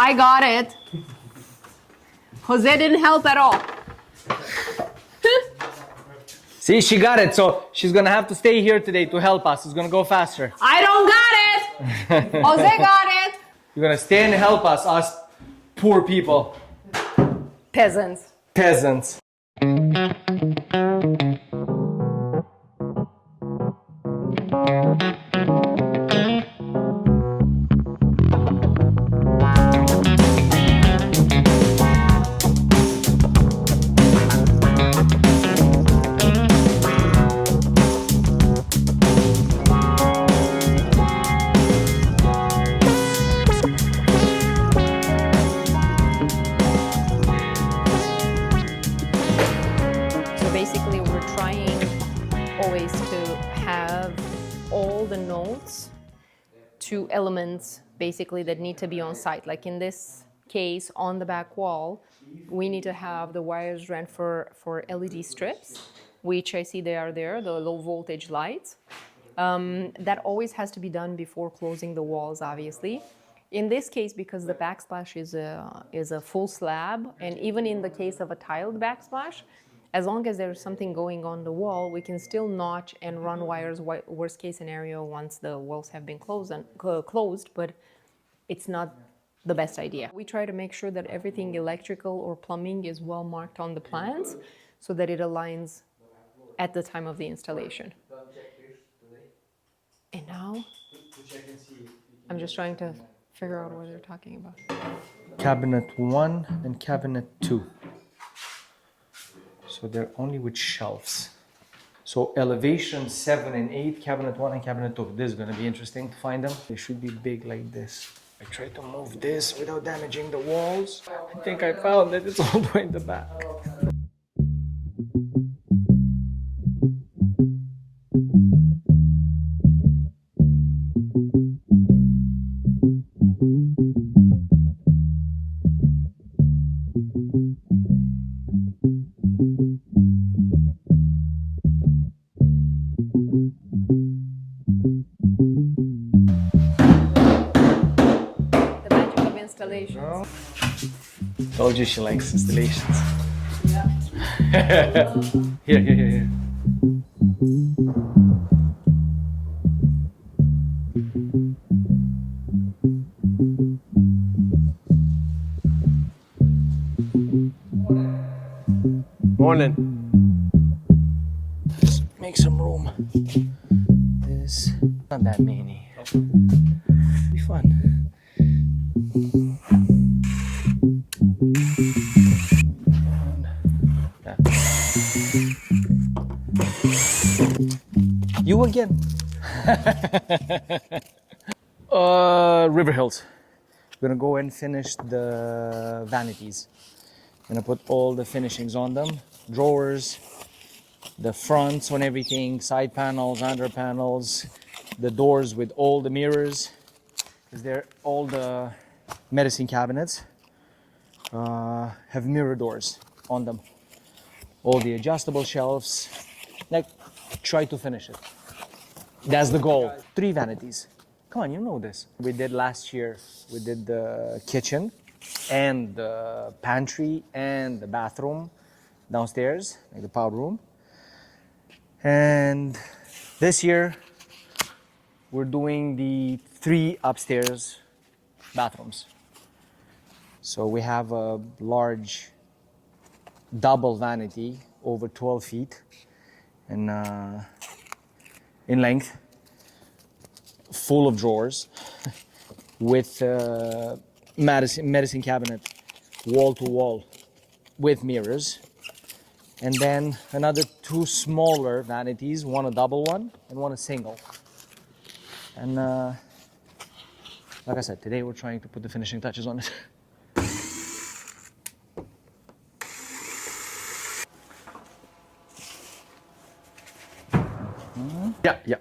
I got it. Jose didn't help at all. See, she got it, so she's gonna have to stay here today to help us. It's gonna go faster. I don't got it. Jose got it. You're gonna stay and help us poor people. Peasants. Peasants. Basically, we're trying always to have all the notes to elements basically that need to be on site. Like in this case, on the back wall, we need to have the wires run for LED strips, which I see they are there, the low voltage lights. That always has to be done before closing the walls, obviously. In this case, because the backsplash is a full slab, and even in the case of a tiled backsplash, as long as there's something going on the wall, we can still notch and run wires, worst case scenario, once the walls have been closed, but it's not the best idea. We try to make sure that everything electrical or plumbing is well marked on the plans so that it aligns at the time of the installation. And now, I'm just trying to figure out what they're talking about. Cabinet 1 and cabinet 2. So they're only with shelves. So elevation 7 and 8, cabinet 1 and cabinet 2. This is gonna be interesting to find them. They should be big like this. I tried to move this without damaging the walls. I think I found it, it's all the way in the back. Told you she likes installations. Yeah. Here. Morning. Just make some room. There's not that many. It'll be fun. You again. River Hills. We're gonna go and finish the vanities. Gonna put all the finishings on them. Drawers, the fronts on everything, side panels, under panels, the doors with all the mirrors. Because they're all the medicine cabinets have mirror doors on them. All the adjustable shelves. Like, try to finish it. That's the goal. 3 vanities. Come on, you know this. We did last year, we did the kitchen and the pantry and the bathroom downstairs, like the powder room. And this year, we're doing the 3 upstairs bathrooms. So we have a large double vanity over 12 feet and in length, full of drawers with medicine cabinet wall to wall with mirrors, and then another 2 smaller vanities, one a double one and one a single. And like I said, today we're trying to put the finishing touches on it. Yeah.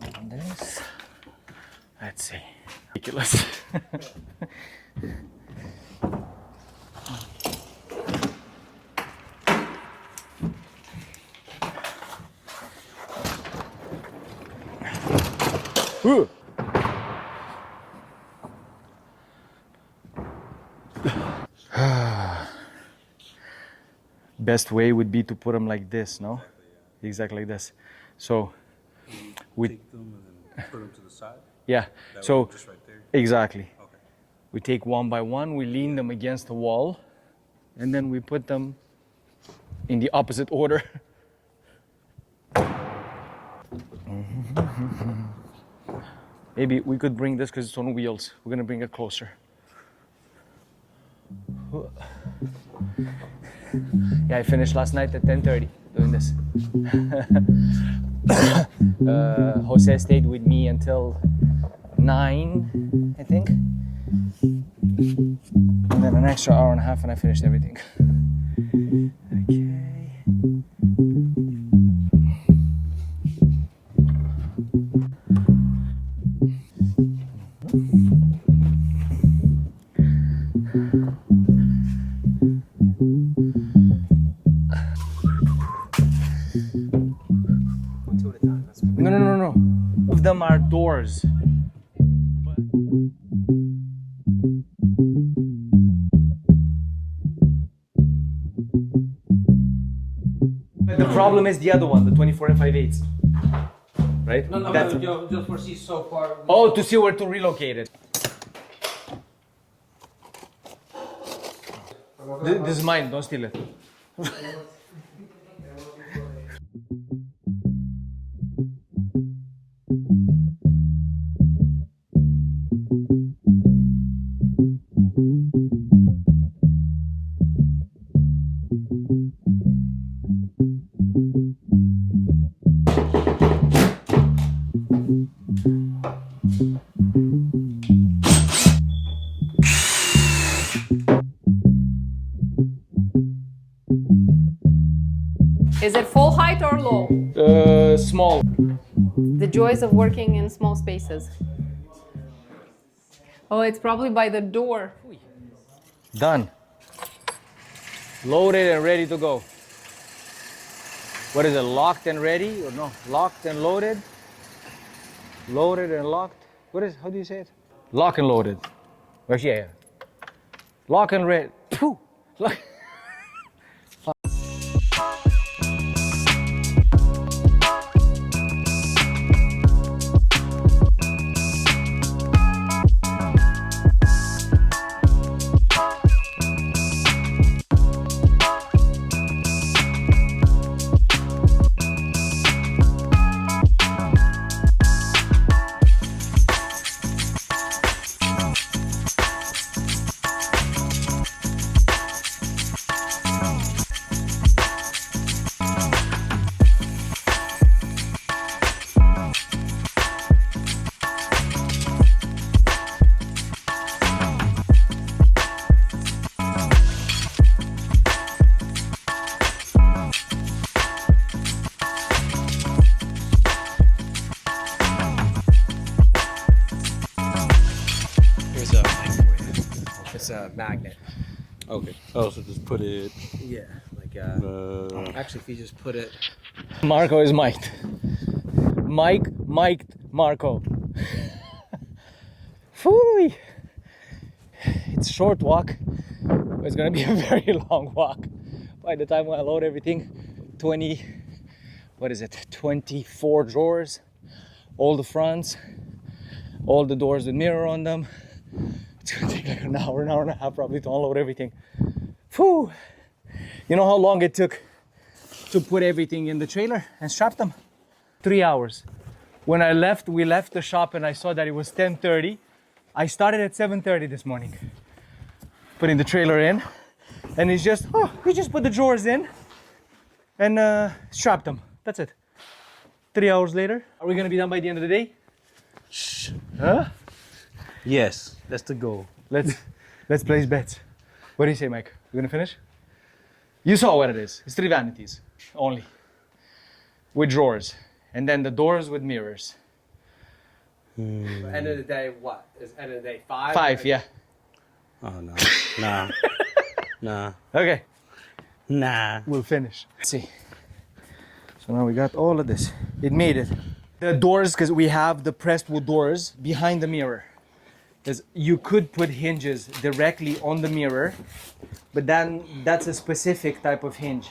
And this, let's see, ridiculous. Ooh. best way would be to put them like this, no? Exactly like this. So we Take them and then put them to the side. yeah. That So way, just right there. exactly. Okay. We take one by one, we lean them against the wall, and then we put them in the opposite order. Maybe we could bring this because it's on wheels. We're gonna bring it closer. Yeah, I finished last night at 10:30 doing this. Jose stayed with me until 9, I think. And then an extra hour and a half and I finished everything. Okay. No. Of them are doors. But the problem is the other one, the 24 and 5/8. Right? No, That's- just foresee so far. Oh, to see where to relocate it. This is mine, don't steal it. Is it full height or low? Small. The joys of working in small spaces. Oh, it's probably by the door. Done. Loaded and ready to go. What is it, locked and ready? Or no, locked and loaded? Loaded and locked? How do you say it? Lock and loaded. Actually, yeah. Lock and ready. Lock. Here's a mic for you. It's a magnet. Okay. Oh, so just put it. Yeah, like actually, if you just put it. Marco is mic'd. Mic'd Marco. Phooey. It's a short walk, but it's gonna be a very long walk. By the time I load everything, 24 drawers, all the fronts, all the doors with mirror on them. It's gonna take like an hour and a half probably to unload everything. Phew. You know how long it took to put everything in the trailer and strap them? 3 hours. When we left the shop and I saw that it was 10:30. I started at 7:30 this morning, putting the trailer in, and it's just, we just put the drawers in and strap them. That's it. 3 hours later. Are we gonna be done by the end of the day? Shh. Huh? Yes, that's the goal. Let's place bets. What do you say, Mike? We're gonna finish? You saw what it is. It's 3 vanities only, with drawers, and then the doors with mirrors. End of the day, what? Is end of the day 5? 5, yeah. Oh no. Nah. Nah. Okay, Nah. we'll finish. Let's see. So now we got all of this. It made it. The doors, because we have the pressed wood doors behind the mirror. is you could put hinges directly on the mirror, but then that's a specific type of hinge,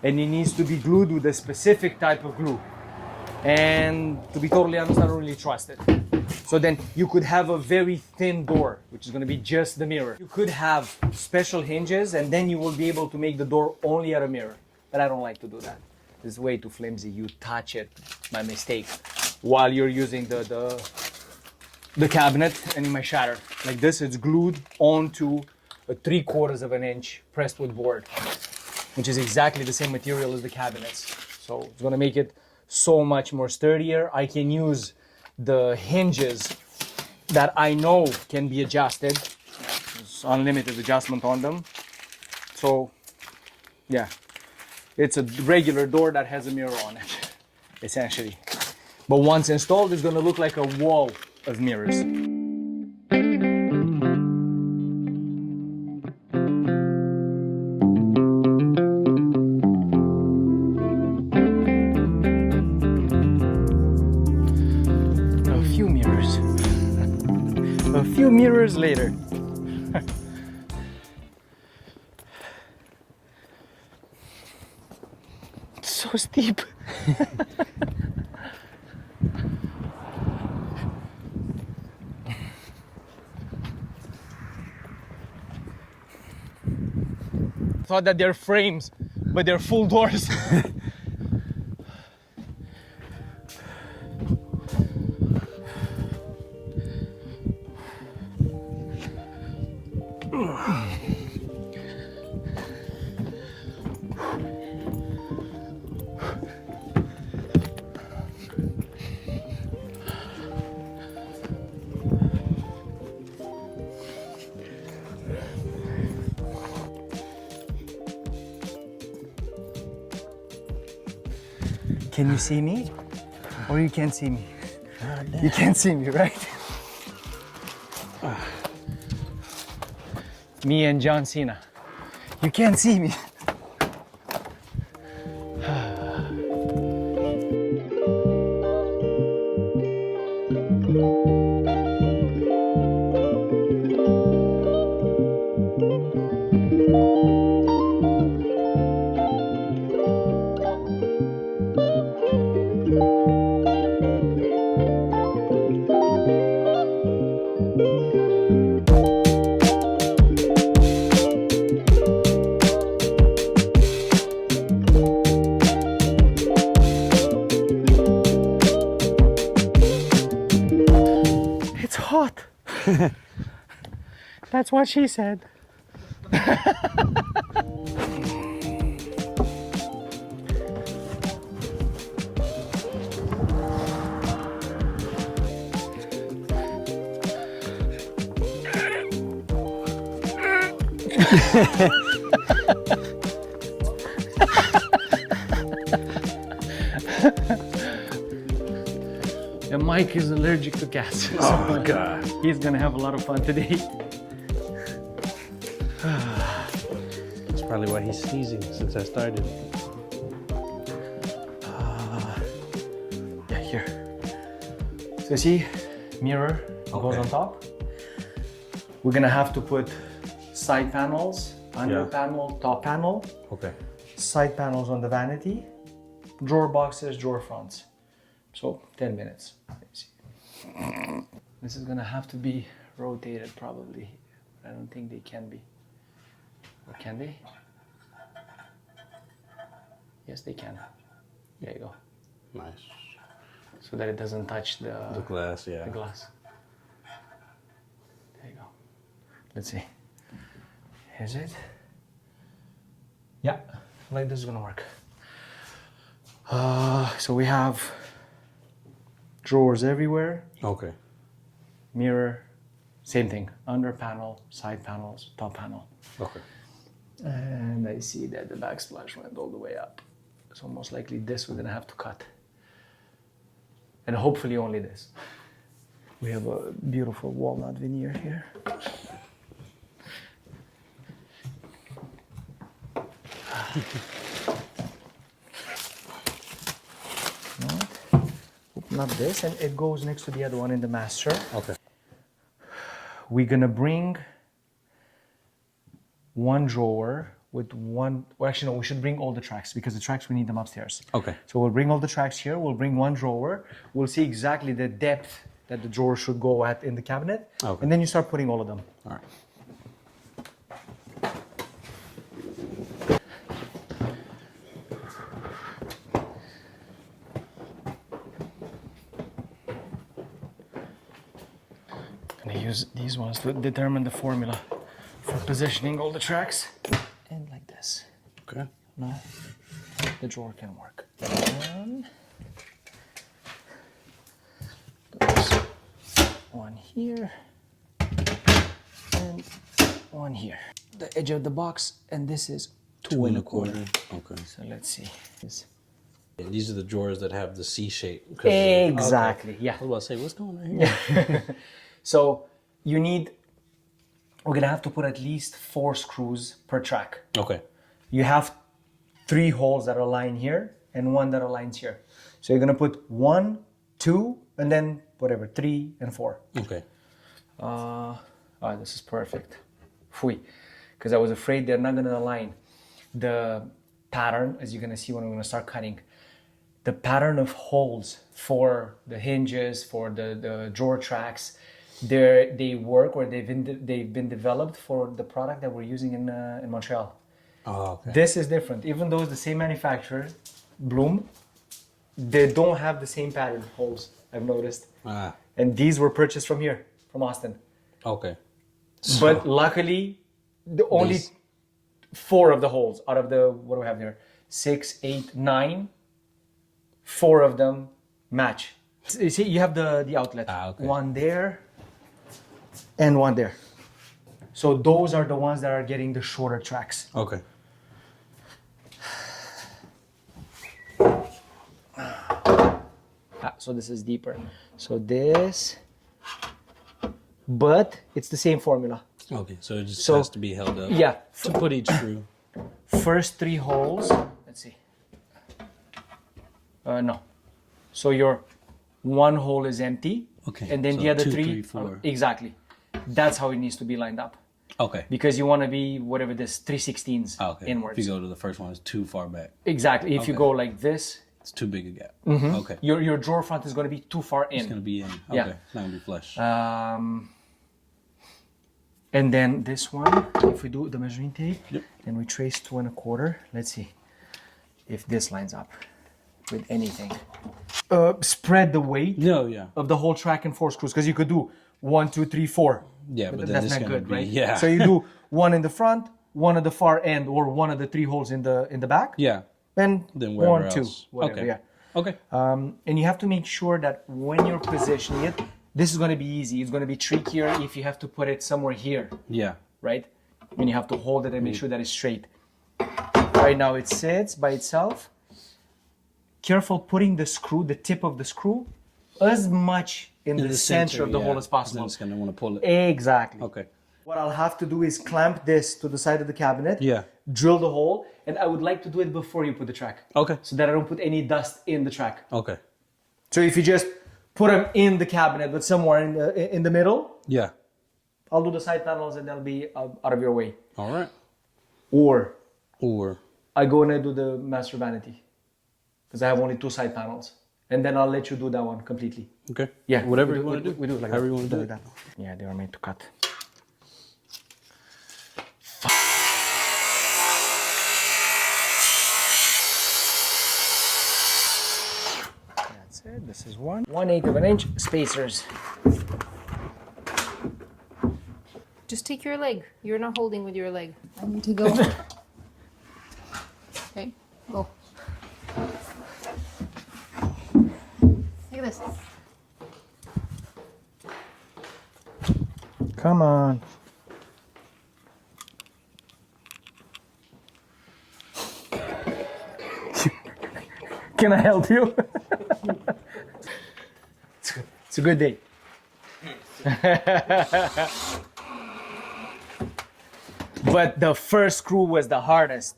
and it needs to be glued with a specific type of glue. And to be totally honest, I don't really trust it. So then you could have a very thin door, which is going to be just the mirror. You could have special hinges, and then you will be able to make the door only at a mirror. But I don't like to do that. It's way too flimsy. You touch it by mistake while you're using the cabinet, and it might shatter. Like this, it's glued onto a 3/4 of an inch pressed wood board, which is exactly the same material as the cabinets. So it's going to make it so much more sturdier. I can use the hinges that I know can be adjusted. There's unlimited adjustment on them. So yeah, it's a regular door that has a mirror on it, essentially. But once installed, it's going to look like a wall of mirrors. A few mirrors later. So steep. Thought that they're frames, but they're full doors. Can you see me? Or you can't see me? You can't see me, right? Me and John Cena. You can't see me. It's hot. That's what she said. The Mike is allergic to cats. Oh my God. He's gonna have a lot of fun today. That's probably why he's sneezing since I started. Yeah, here. So see, mirror goes on top. We're gonna have to put side panels, under panel, top panel. Okay. Side panels on the vanity, drawer boxes, drawer fronts. So 10 minutes. This is gonna have to be rotated probably. I don't think they can be. Or can they? Yes, they can. There you go. Nice. So that it doesn't touch the glass, yeah. the glass. There you go. Let's see. Is it? Yeah, like this is gonna work. So we have drawers everywhere, Okay. mirror, same thing, under panel, side panels, top panel. Okay. And I see that the backsplash went all the way up. So most likely this we're gonna have to cut. And hopefully only this. We have a beautiful walnut veneer here. Open up this and it goes next to the other one in the master. Okay. we're gonna bring one drawer with one, well, actually no, we should bring all the tracks because the tracks, we need them upstairs. Okay. So we'll bring all the tracks here, we'll bring one drawer, we'll see exactly the depth that the drawer should go at in the cabinet, Okay. and then you start putting all of them. All right. I'm gonna use these ones to determine the formula for positioning all the tracks. And like this. Okay. Now the drawer can work. There's one here and one here. The edge of the box, and this is 2.25. Okay. So let's see. And these are the drawers that have the C shape. Exactly. Yeah. I was about to say, what's going on here? So you need, we're gonna have to put at least 4 screws per track. Okay. You have 3 holes that are lying here and 1 that aligns here. So you're gonna put 1, 2, and then whatever, 3 and 4. Okay. This is perfect. Fui. Because I was afraid they're not gonna align. The pattern, as you're gonna see when we're gonna start cutting, the pattern of holes for the hinges, for the drawer tracks, they work, or they've been developed for the product that we're using in Montreal. Oh, okay. This is different. Even though it's the same manufacturer, Bloom, they don't have the same pattern holes, I've noticed. Ah, And these were purchased from here, from Austin. okay. But luckily, the only 4 of the holes out of the, what do we have here? 6, 8, 9, 4 of them match. You see, you have the outlet. Ah, okay. One there and one there. So those are the ones that are getting the shorter tracks. Okay. So this is deeper. So this, but it's the same formula. Okay, so it just So- has to be held up. Yeah. To put each screw. First 3 holes, let's see. No. So your 1 hole is empty. Okay, And then so the other 2, 3, 3, 4. Exactly. That's how it needs to be lined up. Okay. Because you want to be whatever this 3/16 Ah, okay. inwards. If you go to the first one, it's too far back. Exactly. If you Okay. go like this, It's too big a gap. Okay. your drawer front is going to be too far in. It's gonna be in. Okay. Yeah. It's not gonna be flush. And then this one, if we do the measuring tape, Yep. and we trace 2.25, let's see if this lines up with anything. Spread the weight No, yeah. of the whole track in 4 screws, because you could do 1, 2, 3, 4. Yeah, but then that's it's not gonna good, be- right? yeah. So you do 1 in the front, 1 at the far end, or 1 of the 3 holes in the back. Yeah. And Then 1, wherever 2, else. whatever. Okay. Yeah. Okay. And you have to make sure that when you're positioning it, this is going to be easy. It's going to be trickier if you have to put it somewhere here, Yeah. right? And you have to hold it and make sure that it's straight. Right now it sits by itself. Careful putting the screw, the tip of the screw, as much in the center of the yeah. hole as Then possible. it's gonna want to pull it. Exactly. Okay. What I'll have to do is clamp this to the side of the cabinet, Yeah. drill the hole, and I would like to do it before you put the track, Okay. so that I don't put any dust in the track. Okay. So if you just put them in the cabinet, but somewhere in the middle, Yeah. I'll do the side panels and they'll be out of your way. All right. Or Or I go and I do the master vanity, because I have only 2 side panels, and then I'll let you do that one completely. okay. Yeah, Whatever we you do- want to do. we do it like However that. you want to do Like it. that. Yeah, they were made to cut. That's it. This is 1/8 of an inch spacers. Just take your leg. You're not holding with your leg. I need to go. Okay, go. Look at this. Come on. Can I help you? It's a good day. But the first screw was the hardest.